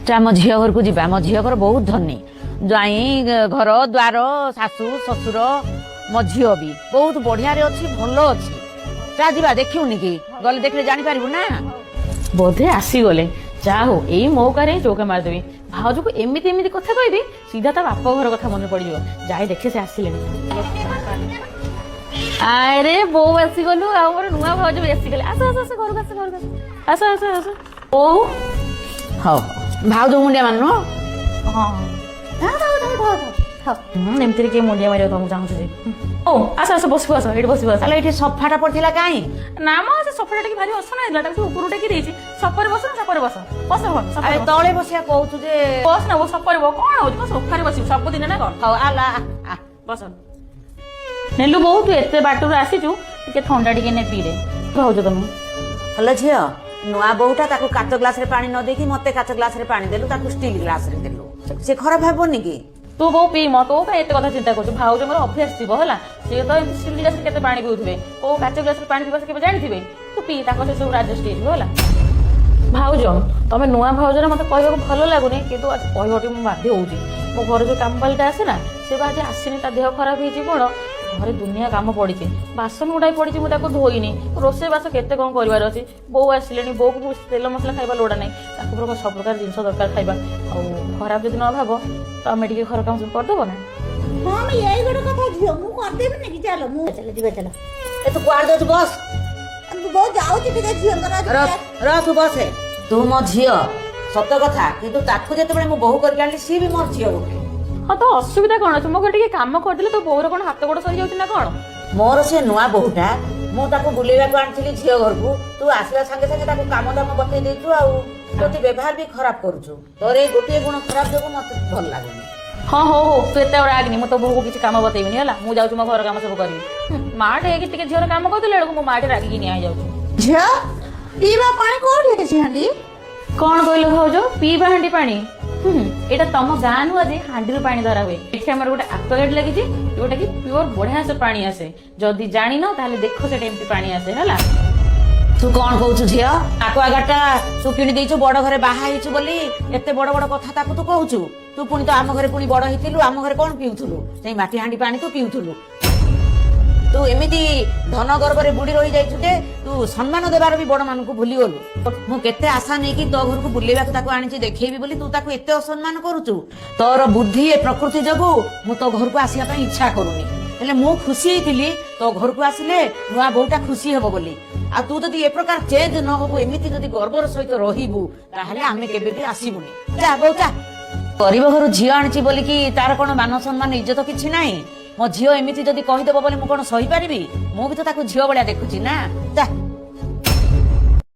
First ଆମ ଝିଅ ଘରକୁ ଯିବା। ଆମ ଝିଅ ଘର ବହୁତ ଧନୀ, ଜ୍ୱାଇଁ ଘର ଦ୍ୱାର, ଶାଶୁ ଶ୍ୱଶୁର, ମୋ ଝିଅ ବି ବହୁତ ବଢିଆରେ ଅଛି, ଭଲ ଅଛି। ଯା ଯିବା, ଦେଖିବୁନି କି? ଗଲେ ଦେଖିଲେ ଜାଣିପାରିବୁ ନା। ବୋଧେ ଆସିଗଲେ, ଯାହା ହଉ ଏଇ ମୌକାରେ ହିଁ ଚୌକା ମାରିଦେବି। ଭାଉଜକୁ ଏମିତି ଏମିତି କଥା କହିବି, ସିଧା ତା ବାପ ଘର କଥା ମନେ ପଡିଯିବ। ଯାଇ ଦେଖେ ସେ ଆସିଲେଣି। ଆରେ ବୋଉ ଆସିଗଲୁ, ଆଉ ମୋର ନୂଆ ଭାଉଜ ବି ଆସିଗଲେ। ଆସ ଆସ ଆସ, ଘରକୁ ଆସ, ଘରକୁ ଆସ, ଆସ ଆସ ଆସ। ବୋଉ ହଉ ଭାଉଜ ମୁଣ୍ଡିଆ ମାନୁ। ହଁ ଏମିତିରେ କିଏ ମୁଣ୍ଡିଆ ମାରିବାକୁ ତମକୁ ଚାହୁଁଛୁ ଯେ? ହଉ ଆସ ଆସ, ବସିବୁ, ଆସ ଏଇଠି ବସିବୁ, ଆସ। ତାହେଲେ ଏଠି ସଫାଟା ପଡିଥିଲା କାହିଁ? ନା ମ ସେ ସଫାଟା ଟିକେ ଭାରି ଅସନା ହେଇଥିଲା, ତାକୁ ଉପରୁ ଟେକି ଦେଇଛି। ସଫାରେ ବସ ନା ସଫାରେ ବସ? ବସ ଆରେ ତଳେ ବସିବା କହୁଛୁ ଯେ। ବସ ନା, ସଫାରେ କଣ ହଉଛି? କଣ ସଫାରେ ବସିବୁ ସବୁଦିନ ନା କଣ? ହଉ ଆଲା ବସ। ନେଲୁ ବୋଉ, ତୁ ଏତେ ବାଟରୁ ଆସିଛୁ, ଟିକେ ଥଣ୍ଡା ଟିକେ ନେ ପିଇଦେ। ଭାଉଜ ତମେ ହେଲୋ ଝିଅ, ନୂଆ ବୋହୁଟା ତାକୁ କାଚ ଗ୍ଲାସରେ ପାଣି ନ ଦେଇକି ମତେ କାଚ ଗ୍ଲାସରେ ପାଣି ଦେଲୁ, ତାକୁ ଷ୍ଟିଲ ଗ୍ଲାସରେ ଦେଲୁ। ସେ ଖରାପ ଭାବନି କି? ତୁ ବୋଉ ପିଇ ମ, ତୋ ପାଇଁ ଏତେ କଥା ଚିନ୍ତା କରୁଛୁ। ଭାଉଜଙ୍କର ଅଭ୍ୟାସ ଥିବ ହେଲା, ସିଏ ତ ଏମିତି ଷ୍ଟିଲ ଗ୍ଲାସରେ କେତେ ପାଣି ପିଉଥିବେ, କୋଉ କାଚ ଗ୍ଲାସରେ ପାଣି ପିଇବା ସେ କେବେ ଜାଣିଥିବେ? ତୁ ପିଇ, ତାଙ୍କ ସେ ସବୁ ରାଜେଶ ହେଇଯିବ ହେଲା। ଭାଉଜ ତମେ ନୂଆ ଭାଉଜରେ ମତେ କହିବାକୁ ଭଲ ଲାଗୁନି, କିନ୍ତୁ ଆଜି କହିବାକୁ ମୁଁ ବାଧ୍ୟ ହଉଛି। ମୋ ଘରେ ଯୋଉ କାମବାଲିଟା ଆସେ ନା, ସେ ବା ଆଜି ଆସିନି, ତା ଦେହ ଖରାପ ହେଇଛି। କଣ ଘରେ ଦୁନିଆ କାମ ପଡିଛି, ବାସନ ଗୁଡାକ ପଡିଛି, ମୁଁ ତାକୁ ଧୋଇନି। ରୋଷେଇ ବାସ କେତେ କଣ କରିବାର ଅଛି। ବୋଉ ଆସିଲେଣି, ବୋଉକୁ ତେଲ ମସଲା ଖାଇବା ଲୋଡା ନାହିଁ, ତାକୁ ସବୁ ପ୍ରକାର ଜିନିଷ ଦରକାର ଖାଇବା। ଆଉ ଖରାପ ଯଦି ନ ଭାବ, ତମେ ଟିକେ ଘର କାମ ସବୁ କରିଦବ ନା? ହଁ ମୁଁ ଏଇ ଗୋଟେ କଥା ଝିଅ, ମୁଁ କରିଦେବିନି କି? ଚାଲ ମୁଁ ଯିବା, ଚାଲ। ଏ ତୁ କୁଆଡେ ଯାଉଛୁ? ବସ। ବହୁତ ଯାଉଛି ଟିକେ ଝିଅଙ୍କର ର ତୁ ବସେ। ତୁ ମୋ ଝିଅ ସତ କଥା, କିନ୍ତୁ ତାକୁ ଯେତେବେଳେ ମୁଁ ବୋହୁ କରିକି ଆଣିଲି, ସିଏ ବି ମୋର ଝିଅ ଗୋଟେ। ହଁ ତ ଅସୁବିଧା କଣ ଅଛି? ମୋ ଘରେ ଟିକେ କାମ କରିଦେଲେ ତୋ ବୋଉର କଣ ହାତ ଗୋଡ ସରିଯାଉଛି ନା କଣ? ମୋର ସେ ନୂଆ ବୋହୁଟା, ମୁଁ ତାକୁ ବୁଲେଇବାକୁ ଆଣିଥିଲି ଝିଅ ଘରକୁ। ତୁ ଆସିଲା ସାଙ୍ଗେ ସାଙ୍ଗେ ତାକୁ କାମ ଦାମ ବତେଇ ଦେଇଛୁ, ଆଉ ପ୍ରତି ବ୍ୟବହାର ବି ଖରାପ କରୁଛୁ। ତୋର ଏଇ ଗୋଟିଏ ଗୁଣ ଖରାପ ଯୋଗୁଁ ମତେ ଭଲ ଲାଗୁନି। ହଁ ହଉ ହଉ, ତୁ ଏତେ ରାଗନି। ମୁଁ ତୋ ବୋଉକୁ କିଛି କାମ ବତେଇବିନି ହେଲା। ମୁଁ ଯାଉଛି ମୋ ଘର କାମ ସବୁ କରିବି। ମାଟେ ହେଇକି ଟିକେ ଝିଅର କାମ କରିଦେଲା ବେଳକୁ ମୋ ମାଟେ ରାଗିକି ନିଆ ହେଇଯାଉଛି। ଝିଅ ପିଇବା ପାଣି କୋଉଠି ଅଛି ହାଣ୍ଡି? କଣ କହିଲ ଭାଉଜ? ପିଇବା ହାଣ୍ଡି ପାଣି? ଏଇଟା ତମ ଗାଁ ନୁହଁ ଯେ ହାଣ୍ଡିରୁ ପାଣି ଧରା ହୁଏ। ଏଠି ଆମର ଗୋଟେ ଆକ୍ୱାଗାର୍ଡ ଲାଗିଛି, ଯୋଉଟା କି ପିଓର ବଢିଆ ସେ ପାଣି ଆସେ। ଯଦି ଜାଣିନ ତାହେଲେ ଦେଖ ସେଟା ଏମିତି ପାଣି ଆସେ ହେଲା। ତୁ କଣ କହୁଛୁ ଝିଅ? ଆକ୍ୱାଗାର୍ଡଟା ତୁ କିଣି ଦେଇଛୁ, ବଡ ଘରେ ବାହା ହେଇଛୁ ବୋଲି ଏତେ ବଡ ବଡ କଥା ତାକୁ ତୁ କହୁଛୁ। ତୁ ପୁଣି ତ ଆମ ଘରେ ପୁଣି ବଡ ହେଇଥିଲୁ, ଆମ ଘରେ କଣ ପିଉଥିଲୁ? ସେଇ ମାଟି ହାଣ୍ଡି ପାଣି ତୁ ପିଉଥିଲୁ। ତୁ ଏମିତି ଧନ ଗର୍ବରେ ବୁଡି ରହିଯାଇଛୁ ଯେ ତୁ ସମ୍ମାନ ଦେବାର ବି ବଡ ମାନଙ୍କୁ ଭୁଲିଗଲୁ। ମୁଁ କେତେ ଆଶା ନେଇକି ତୋ ଘରକୁ ବୁଲେଇବାକୁ ତାକୁ ଆଣିଛି, ଦେଖେଇବି ବୋଲି, ତୁ ତାକୁ ଏତେ ଅସମ୍ମାନ କରୁଛୁ। ତୋର ବୁଦ୍ଧି ଏ ପ୍ରକୃତି ଯୋଗୁ ମୁଁ ତୋ ଘରକୁ ଆସିବା ପାଇଁ ଇଚ୍ଛା କରୁନି। ହେଲେ ମୁଁ ଖୁସି ହେଇଥିଲି ତୋ ଘରକୁ ଆସିଲେ ନୂଆ ବୋହୁଟା ଖୁସି ହବ ବୋଲି। ଆଉ ତୁ ଯଦି ଏ ପ୍ରକାର ଚେଞ୍ଜ ନ ହବୁ, ଏମିତି ଯଦି ଗର୍ବର ସହିତ ରହିବୁ, ତାହେଲେ ଆମେ କେବେ ବି ଆସିବୁନି। ଯା ବୋଉ ଯା। ଗରିବ ଘରୁ ଝିଅ ଆଣିଛି ବୋଲିକି ତାର କଣ ମାନ ସମ୍ମାନ ଇଜ୍ଜତ କିଛି ନାହିଁ? ମୋ ଝିଅ ଏମିତି ଯଦି କହିଦବ ବୋଲି ମୁଁ କଣ ସହିପାରିବି? ମୁଁ ବି ତ ତାକୁ ଝିଅ ଭଳିଆ ଦେଖୁଛି ନା। ଯା।